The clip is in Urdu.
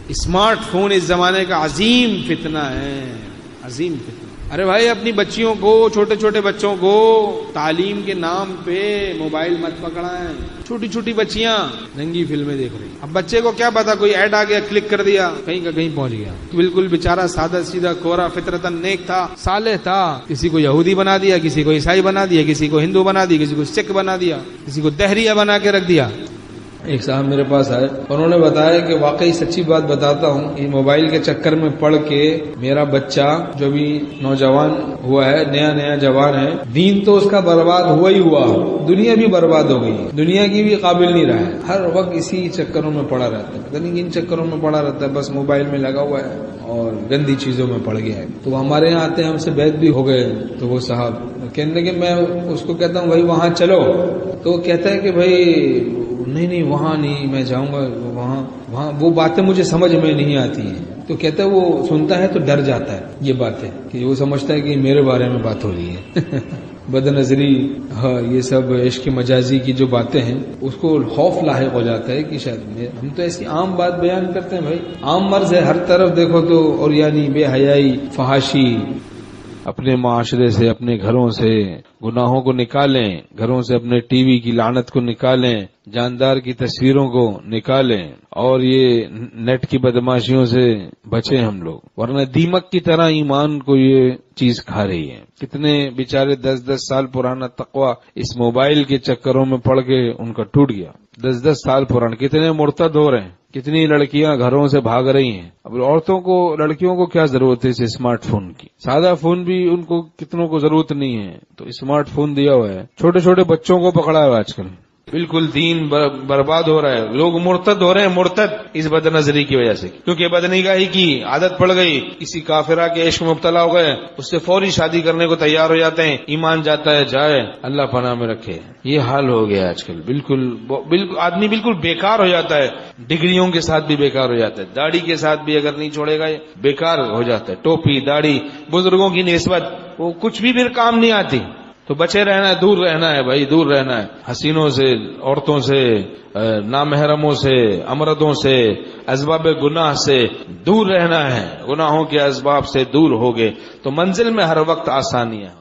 اسمارٹ فون اس زمانے کا عظیم فتنہ ہے، عظیم فتنہ۔ ارے بھائی اپنی بچیوں کو، چھوٹے چھوٹے بچوں کو تعلیم کے نام پہ موبائل مت پکڑائیں۔ چھوٹی چھوٹی بچیاں ننگی فلمیں دیکھ رہی، اب بچے کو کیا پتا، کوئی ایڈ آ گیا کلک کر دیا، کہیں کا کہیں پہنچ گیا۔ بالکل بیچارہ سادہ سیدھا کورا فطرتاً نیک تھا، صالح تھا، کسی کو یہودی بنا دیا، کسی کو عیسائی بنا دیا، کسی کو ہندو بنا دیا، کسی کو سکھ بنا دیا، کسی کو دہریہ بنا کے رکھ دیا۔ ایک صاحب میرے پاس آئے، انہوں نے بتایا کہ واقعی سچی بات بتاتا ہوں، یہ موبائل کے چکر میں پڑھ کے میرا بچہ جو بھی نوجوان ہوا ہے، نیا نیا جوان ہے، دین تو اس کا برباد ہوا ہی ہوا، دنیا بھی برباد ہو گئی، دنیا کی بھی قابل نہیں رہا ہے، ہر وقت اسی چکروں میں پڑا رہتا ہے، پتہ نہیں کن چکروں میں پڑا رہتا ہے، بس موبائل میں لگا ہوا ہے اور گندی چیزوں میں پڑ گیا ہے۔ تو وہ ہمارے یہاں آتے ہیں، ہم سے بیعت بھی ہو گئے، تو وہ صاحب کہنے لگے، میں اس کو کہتا ہوں بھائی وہاں چلو، تو وہ کہتا ہے کہ بھائی نہیں وہاں نہیں، میں جاؤں گا وہاں وہ باتیں مجھے سمجھ میں نہیں آتی ہیں۔ تو کہتا ہے وہ سنتا ہے تو ڈر جاتا ہے یہ باتیں، کہ وہ سمجھتا ہے کہ میرے بارے میں بات ہو رہی ہے۔ بد نظری، ہاں یہ سب عشق مجازی کی جو باتیں ہیں، اس کو خوف لاحق ہو جاتا ہے کہ شاید ہم تو ایسی عام بات بیان کرتے ہیں، بھائی عام مرض ہے ہر طرف دیکھو تو، اور یعنی بے حیائی، فحاشی۔ اپنے معاشرے سے، اپنے گھروں سے گناہوں کو نکالیں، گھروں سے اپنے ٹی وی کی لعنت کو نکالیں، جاندار کی تصویروں کو نکالیں، اور یہ نیٹ کی بدماشیوں سے بچیں ہم لوگ، ورنہ دیمک کی طرح ایمان کو یہ چیز کھا رہی ہے۔ کتنے بیچارے 10 سال پرانا تقوی اس موبائل کے چکروں میں پڑ کے ان کا ٹوٹ گیا، 10 سال پرانا۔ کتنے مرتد ہو رہے ہیں، کتنی لڑکیاں گھروں سے بھاگ رہی ہیں۔ اب عورتوں کو، لڑکیوں کو کیا ضرورت ہے اس اسمارٹ فون کی؟ سادہ فون بھی ان کو کتنوں کو ضرورت نہیں ہے، تو اسمارٹ فون دیا ہوا ہے، چھوٹے چھوٹے بچوں کو پکڑا ہوا آج کل۔ بالکل دین برباد ہو رہا ہے، لوگ مرتد ہو رہے ہیں، مرتد اس بد نظری کی وجہ سے، کیونکہ بد نگاہی کی عادت پڑ گئی، کسی کافرہ کے عشق میں مبتلا ہو گئے، اس سے فوری شادی کرنے کو تیار ہو جاتے ہیں، ایمان جاتا ہے جائے، اللہ پناہ میں رکھے۔ یہ حال ہو گیا آج کل، بالکل آدمی بالکل بیکار ہو جاتا ہے، ڈگریوں کے ساتھ بھی بیکار ہو جاتا ہے، داڑھی کے ساتھ بھی اگر نہیں چھوڑے گا بیکار ہو جاتا ہے، ٹوپی داڑھی بزرگوں کی نسبت وہ کچھ بھی پھر کام نہیں آتی۔ تو بچے رہنا ہے، دور رہنا ہے بھائی، دور رہنا ہے حسینوں سے، عورتوں سے، نامحرموں سے، امردوں سے، اسباب گناہ سے دور رہنا ہے، گناہوں کے اسباب سے دور ہوگے تو منزل میں ہر وقت آسانیاں۔